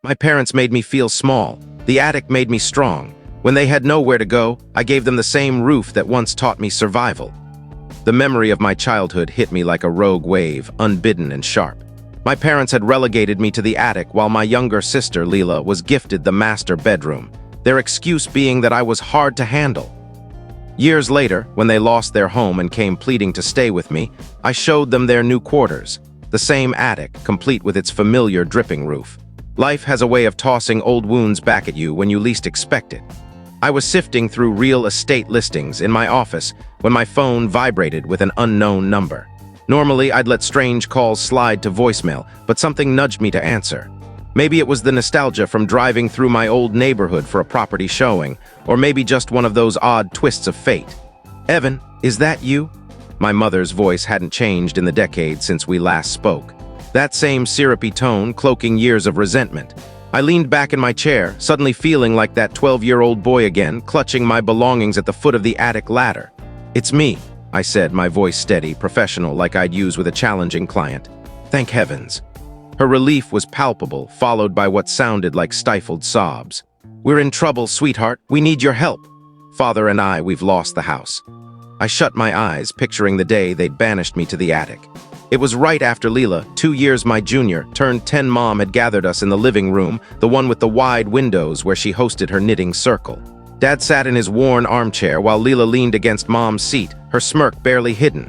My parents made me feel small. The attic made me strong. When they had nowhere to go, I gave them the same roof that once taught me survival. The memory of my childhood hit me like a rogue wave, unbidden and sharp. My parents had relegated me to the attic while my younger sister, Leela, was gifted the master bedroom, their excuse being that I was hard to handle. Years later, when they lost their home and came pleading to stay with me, I showed them their new quarters, the same attic, complete with its familiar dripping roof. Life has a way of tossing old wounds back at you when you least expect it. I was sifting through real estate listings in my office when my phone vibrated with an unknown number. Normally, I'd let strange calls slide to voicemail, but something nudged me to answer. Maybe it was the nostalgia from driving through my old neighborhood for a property showing, or maybe just one of those odd twists of fate. "Evan, is that you?" My mother's voice hadn't changed in the decades since we last spoke. That same syrupy tone cloaking years of resentment. I leaned back in my chair, suddenly feeling like that 12-year-old boy again, clutching my belongings at the foot of the attic ladder. "It's me," I said, my voice steady, professional, like I'd use with a challenging client. "Thank heavens." Her relief was palpable, followed by what sounded like stifled sobs. "We're in trouble, sweetheart. We need your help. Father and we've lost the house." I shut my eyes, picturing the day they'd banished me to the attic. It was right after Leela, 2 years my junior, turned 10. Mom had gathered us in the living room, the one with the wide windows where she hosted her knitting circle. Dad sat in his worn armchair while Leela leaned against Mom's seat, her smirk barely hidden.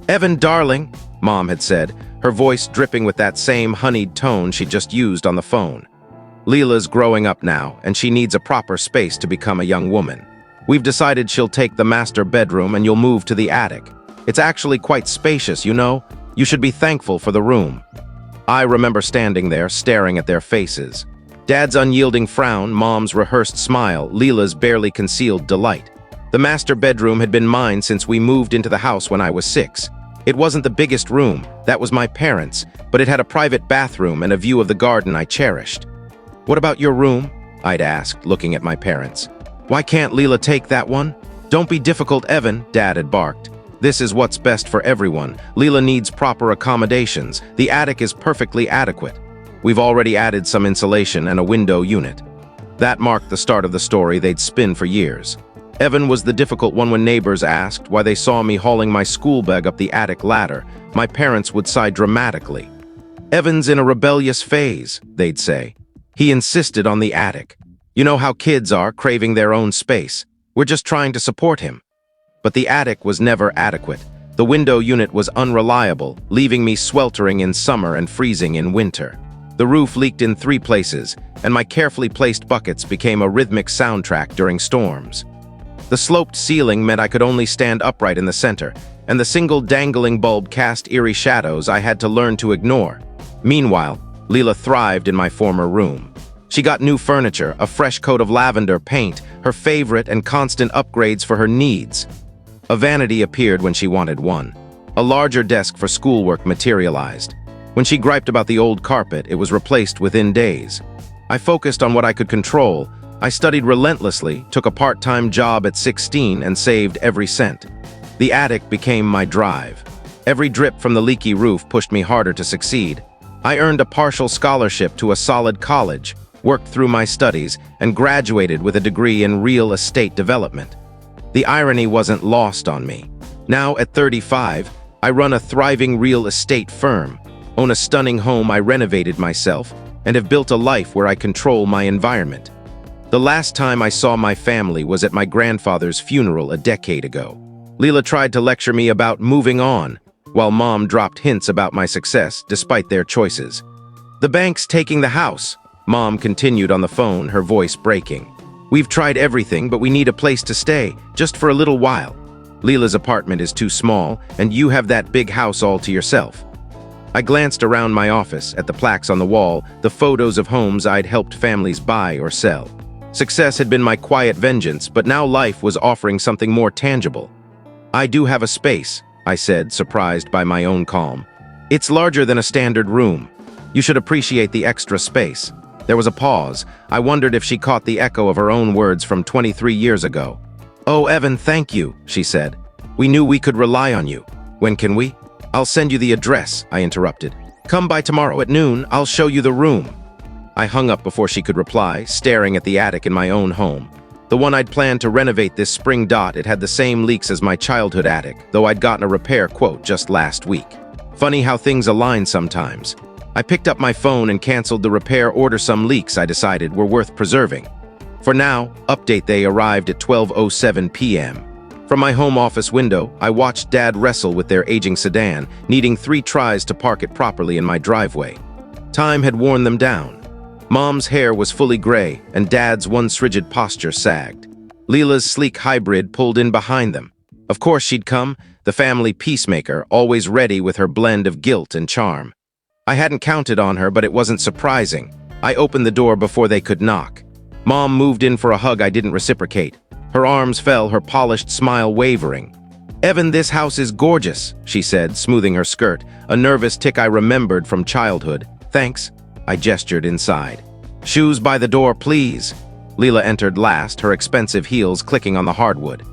"Evan, darling," Mom had said, her voice dripping with that same honeyed tone she'd just used on the phone. "Leela's growing up now, and she needs a proper space to become a young woman. We've decided she'll take the master bedroom and you'll move to the attic. It's actually quite spacious, you know. You should be thankful for the room." I remember standing there, staring at their faces. Dad's unyielding frown, Mom's rehearsed smile, Leela's barely concealed delight. The master bedroom had been mine since we moved into the house when I was 6. It wasn't the biggest room, that was my parents', but it had a private bathroom and a view of the garden I cherished. "What about your room?" I'd asked, looking at my parents. "Why can't Leela take that one?" "Don't be difficult, Evan," Dad had barked. "This is what's best for everyone. Leela needs proper accommodations. The attic is perfectly adequate. We've already added some insulation and a window unit." That marked the start of the story they'd spin for years. Evan was the difficult one when neighbors asked why they saw me hauling my school bag up the attic ladder. My parents would sigh dramatically. "Evan's in a rebellious phase," they'd say. "He insisted on the attic. You know how kids are, craving their own space. We're just trying to support him." But the attic was never adequate. The window unit was unreliable, leaving me sweltering in summer and freezing in winter. The roof leaked in 3 places, and my carefully placed buckets became a rhythmic soundtrack during storms. The sloped ceiling meant I could only stand upright in the center, and the single dangling bulb cast eerie shadows I had to learn to ignore. Meanwhile, Leela thrived in my former room. She got new furniture, a fresh coat of lavender paint, her favorite and constant upgrades for her needs. A vanity appeared when she wanted one. A larger desk for schoolwork materialized. When she griped about the old carpet, it was replaced within days. I focused on what I could control. I studied relentlessly, took a part-time job at 16, and saved every cent. The attic became my drive. Every drip from the leaky roof pushed me harder to succeed. I earned a partial scholarship to a solid college, worked through my studies, and graduated with a degree in real estate development. The irony wasn't lost on me. Now, at 35, I run a thriving real estate firm, own a stunning home I renovated myself, and have built a life where I control my environment. The last time I saw my family was at my grandfather's funeral a decade ago. Leela tried to lecture me about moving on, while Mom dropped hints about my success despite their choices. "The bank's taking the house," Mom continued on the phone, her voice breaking. "We've tried everything, but we need a place to stay, just for a little while. Leela's apartment is too small, and you have that big house all to yourself." I glanced around my office at the plaques on the wall, the photos of homes I'd helped families buy or sell. Success had been my quiet vengeance, but now life was offering something more tangible. "I do have a space," I said, surprised by my own calm. "It's larger than a standard room. You should appreciate the extra space." There was a pause. I wondered if she caught the echo of her own words from 23 years ago. "Oh, Evan, thank you," she said. "We knew we could rely on you. When can we?" "I'll send you the address," I interrupted. "Come by tomorrow at noon, I'll show you the room." I hung up before she could reply, staring at the attic in my own home. The one I'd planned to renovate this spring. It had the same leaks as my childhood attic, though I'd gotten a repair quote just last week. Funny how things align sometimes. I picked up my phone and canceled the repair order. Some leaks I decided were worth preserving. For now, update they arrived at 12:07 p.m. From my home office window, I watched Dad wrestle with their aging sedan, needing 3 tries to park it properly in my driveway. Time had worn them down. Mom's hair was fully gray, and Dad's once rigid posture sagged. Leela's sleek hybrid pulled in behind them. Of course she'd come, the family peacemaker, always ready with her blend of guilt and charm. I hadn't counted on her, but it wasn't surprising. I opened the door before they could knock. Mom moved in for a hug I didn't reciprocate. Her arms fell, her polished smile wavering. "Evan, this house is gorgeous," she said, smoothing her skirt, a nervous tick I remembered from childhood. "Thanks," I gestured inside. "Shoes by the door, please." Leela entered last, her expensive heels clicking on the hardwood.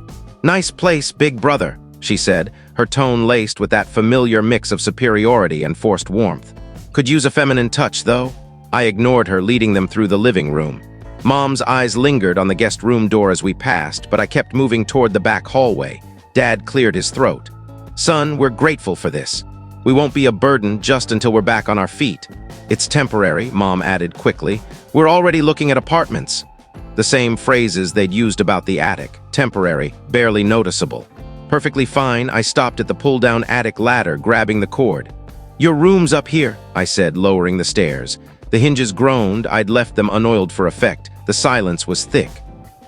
"Nice place, big brother," she said, her tone laced with that familiar mix of superiority and forced warmth. "Could use a feminine touch, though." I ignored her, leading them through the living room. Mom's eyes lingered on the guest room door as we passed, but I kept moving toward the back hallway. Dad cleared his throat. "Son, we're grateful for this. We won't be a burden just until we're back on our feet." "It's temporary," Mom added quickly. "We're already looking at apartments." The same phrases they'd used about the attic. Temporary, barely noticeable. Perfectly fine, I stopped at the pull-down attic ladder, grabbing the cord. "Your room's up here," I said, lowering the stairs. The hinges groaned. I'd left them unoiled for effect. The silence was thick.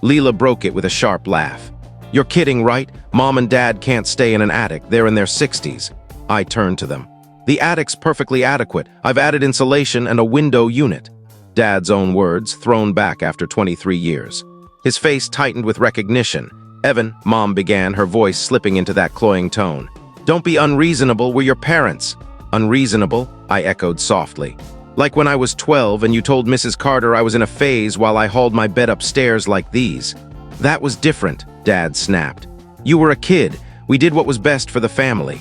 Leela broke it with a sharp laugh. "You're kidding, right? Mom and Dad can't stay in an attic. They're in their 60s. I turned to them. "The attic's perfectly adequate. I've added insulation and a window unit." Dad's own words, thrown back after 23 years. His face tightened with recognition. "Evan," Mom began, her voice slipping into that cloying tone. "Don't be unreasonable. We're your parents." "Unreasonable?" I echoed softly. "Like when I was 12 and you told Mrs. Carter I was in a phase while I hauled my bed upstairs like these." "That was different," Dad snapped. "You were a kid. We did what was best for the family."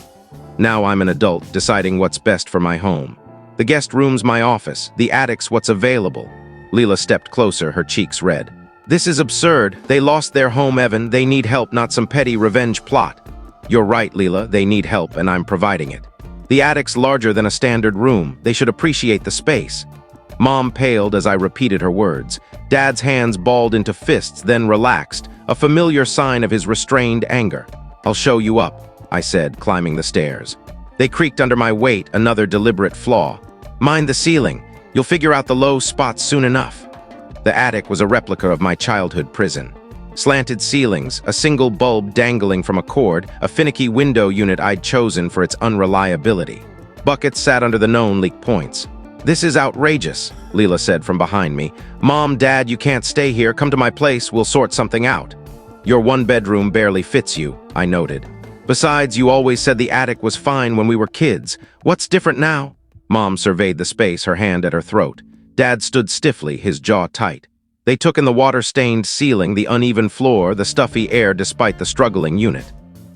Now I'm an adult, deciding what's best for my home. The guest room's my office. The attic's what's available. Leela stepped closer, her cheeks red. "This is absurd. They lost their home, Evan. They need help, not some petty revenge plot." "You're right, Leela. They need help, and I'm providing it. The attic's larger than a standard room. They should appreciate the space." Mom paled as I repeated her words. Dad's hands balled into fists, then relaxed, a familiar sign of his restrained anger. "I'll show you up," I said, climbing the stairs. They creaked under my weight, another deliberate flaw. "Mind the ceiling. You'll figure out the low spots soon enough." The attic was a replica of my childhood prison. Slanted ceilings, a single bulb dangling from a cord, a finicky window unit I'd chosen for its unreliability. Buckets sat under the known leak points. "This is outrageous," Leela said from behind me. "Mom, Dad, you can't stay here. Come to my place. We'll sort something out." "Your one bedroom barely fits you," I noted. "Besides, you always said the attic was fine when we were kids. What's different now?" Mom surveyed the space, her hand at her throat. Dad stood stiffly, his jaw tight. They took in the water-stained ceiling, the uneven floor, the stuffy air despite the struggling unit.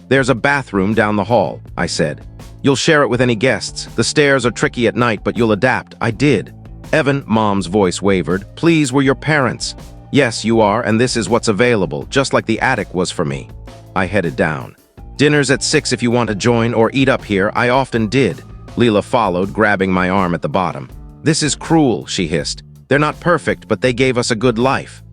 "There's a bathroom down the hall," I said. "You'll share it with any guests. The stairs are tricky at night, but you'll adapt." I did. "Evan," Mom's voice wavered, "please, we're your parents." "Yes, you are, and this is what's available, just like the attic was for me." I headed down. "Dinner's at 6 if you want to join or eat up here. I often did." Leela followed, grabbing my arm at the bottom. "This is cruel," she hissed. "They're not perfect, but they gave us a good life."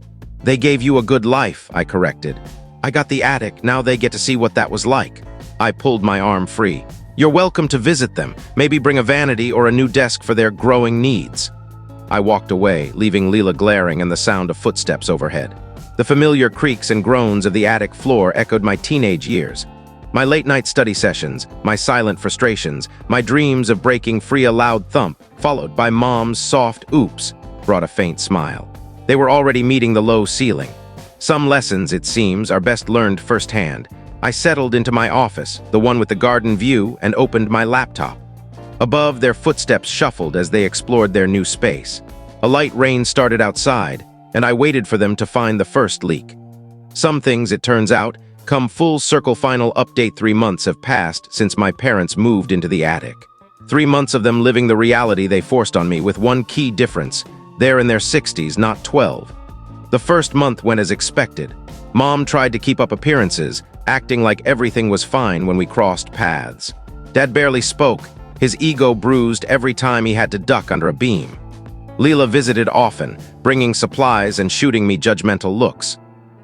"They gave you a good life," I corrected. "I got the attic, now they get to see what that was like." I pulled my arm free. "You're welcome to visit them. Maybe bring a vanity or a new desk for their growing needs." I walked away, leaving Leela glaring and the sound of footsteps overhead. The familiar creaks and groans of the attic floor echoed my teenage years. My late-night study sessions, my silent frustrations, my dreams of breaking free a loud thump, followed by Mom's soft oops, brought a faint smile. They were already meeting the low ceiling. Some lessons, it seems, are best learned firsthand. I settled into my office, the one with the garden view, and opened my laptop. Above, their footsteps shuffled as they explored their new space. A light rain started outside, and I waited for them to find the first leak. Some things, it turns out, come full circle. Final update: 3 months have passed since my parents moved into the attic. 3 months of them living the reality they forced on me, with one key difference. They're in their 60s, not 12. The first month went as expected. Mom tried to keep up appearances, acting like everything was fine when we crossed paths. Dad barely spoke, his ego bruised every time he had to duck under a beam. Leela visited often, bringing supplies and shooting me judgmental looks.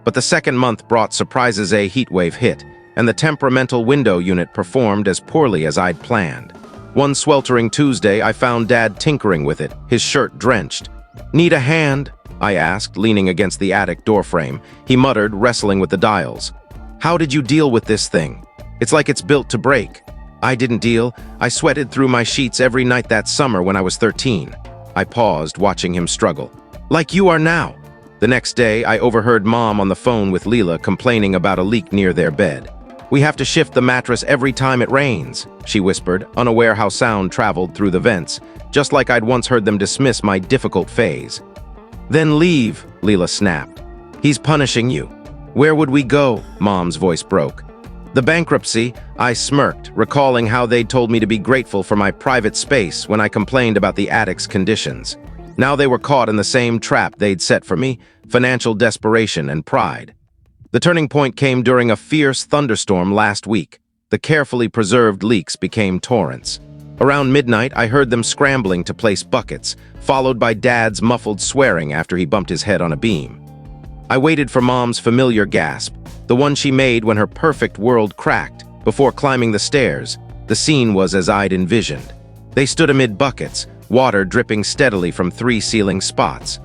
But the second month brought surprises. A heatwave hit, and the temperamental window unit performed as poorly as I'd planned. One sweltering Tuesday, I found Dad tinkering with it, his shirt drenched. "Need a hand?" I asked, leaning against the attic doorframe. He muttered, wrestling with the dials. "How did you deal with this thing? It's like it's built to break." "I didn't deal. I sweated through my sheets every night that summer when I was 13. I paused, watching him struggle. "Like you are now." The next day, I overheard Mom on the phone with Leela complaining about a leak near their bed. "We have to shift the mattress every time it rains," she whispered, unaware how sound traveled through the vents, just like I'd once heard them dismiss my difficult phase. "Then leave," Leela snapped. "He's punishing you." "Where would we go?" Mom's voice broke. "The bankruptcy," I smirked, recalling how they'd told me to be grateful for my private space when I complained about the attic's conditions. Now they were caught in the same trap they'd set for me, financial desperation and pride. The turning point came during a fierce thunderstorm last week. The carefully preserved leaks became torrents. Around midnight, I heard them scrambling to place buckets, followed by Dad's muffled swearing after he bumped his head on a beam. I waited for Mom's familiar gasp, the one she made when her perfect world cracked, before climbing the stairs. The scene was as I'd envisioned. They stood amid buckets, water dripping steadily from 3 ceiling spots.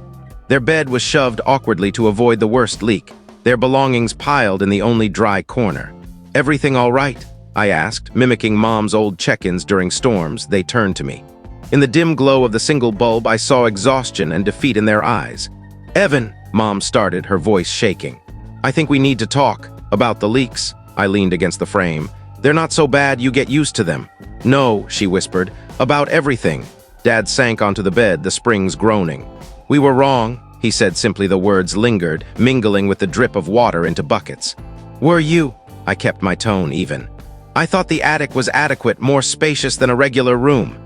Their bed was shoved awkwardly to avoid the worst leak, their belongings piled in the only dry corner. "Everything all right?" I asked, mimicking Mom's old check-ins during storms. They turned to me. In the dim glow of the single bulb, I saw exhaustion and defeat in their eyes. "Evan," Mom started, her voice shaking. "I think we need to talk about the leaks." I leaned against the frame. "They're not so bad, you get used to them." "No," she whispered, "about everything." Dad sank onto the bed, the springs groaning. "We were wrong," he said simply. The words lingered, mingling with the drip of water into buckets. "Were you?" I kept my tone even. "I thought the attic was adequate, more spacious than a regular room."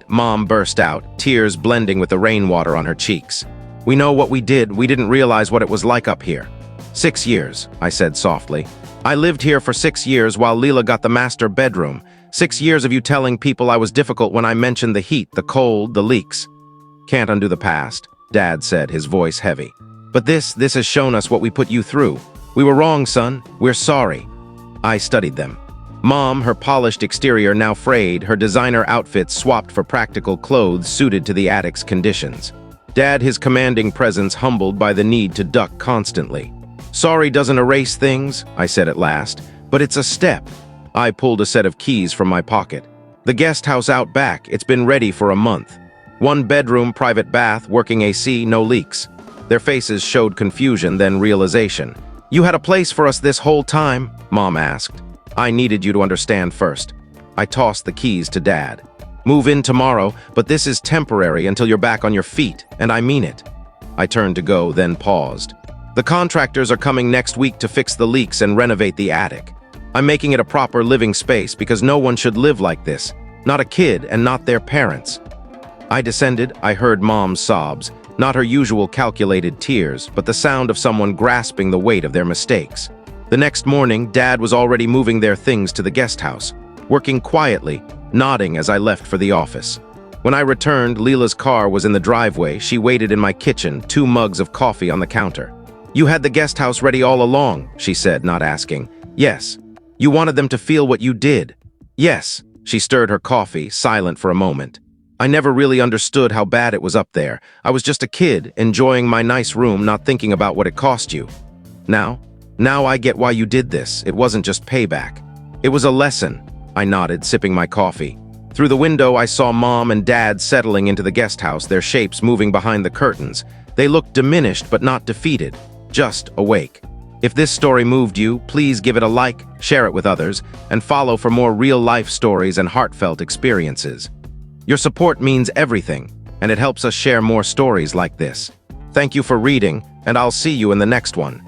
Mom burst out, tears blending with the rainwater on her cheeks. "We know what we did. We didn't realize what it was like up here." 6 years, I said softly. "I lived here for 6 years while Leela got the master bedroom. 6 years of you telling people I was difficult when I mentioned the heat, the cold, the leaks." "Can't undo the past," Dad said, his voice heavy. "But this has shown us what we put you through. We were wrong, son. We're sorry." I studied them. Mom, her polished exterior now frayed, her designer outfits swapped for practical clothes suited to the attic's conditions. Dad, his commanding presence humbled by the need to duck constantly. "Sorry doesn't erase things," I said at last, "but it's a step." I pulled a set of keys from my pocket. "The guest house out back, it's been ready for a month. 1 bedroom, private bath, working AC, no leaks." Their faces showed confusion, then realization. "You had a place for us this whole time?" Mom asked. "I needed you to understand first." I tossed the keys to Dad. "Move in tomorrow, but this is temporary until you're back on your feet, and I mean it." I turned to go, then paused. "The contractors are coming next week to fix the leaks and renovate the attic. I'm making it a proper living space because no one should live like this. Not a kid and not their parents." I descended. I heard Mom's sobs, not her usual calculated tears, but the sound of someone grasping the weight of their mistakes. The next morning, Dad was already moving their things to the guest house, working quietly, nodding as I left for the office. When I returned, Leela's car was in the driveway. She waited in my kitchen, 2 mugs of coffee on the counter. "You had the guest house ready all along," she said, not asking. "Yes." "You wanted them to feel what you did." "Yes." She stirred her coffee, silent for a moment. "I never really understood how bad it was up there. I was just a kid, enjoying my nice room, not thinking about what it cost you. Now I get why you did this. It wasn't just payback. It was a lesson." I nodded, sipping my coffee. Through the window, I saw Mom and Dad settling into the guest house, their shapes moving behind the curtains. They looked diminished but not defeated, just awake. If this story moved you, please give it a like, share it with others, and follow for more real-life stories and heartfelt experiences. Your support means everything, and it helps us share more stories like this. Thank you for reading, and I'll see you in the next one.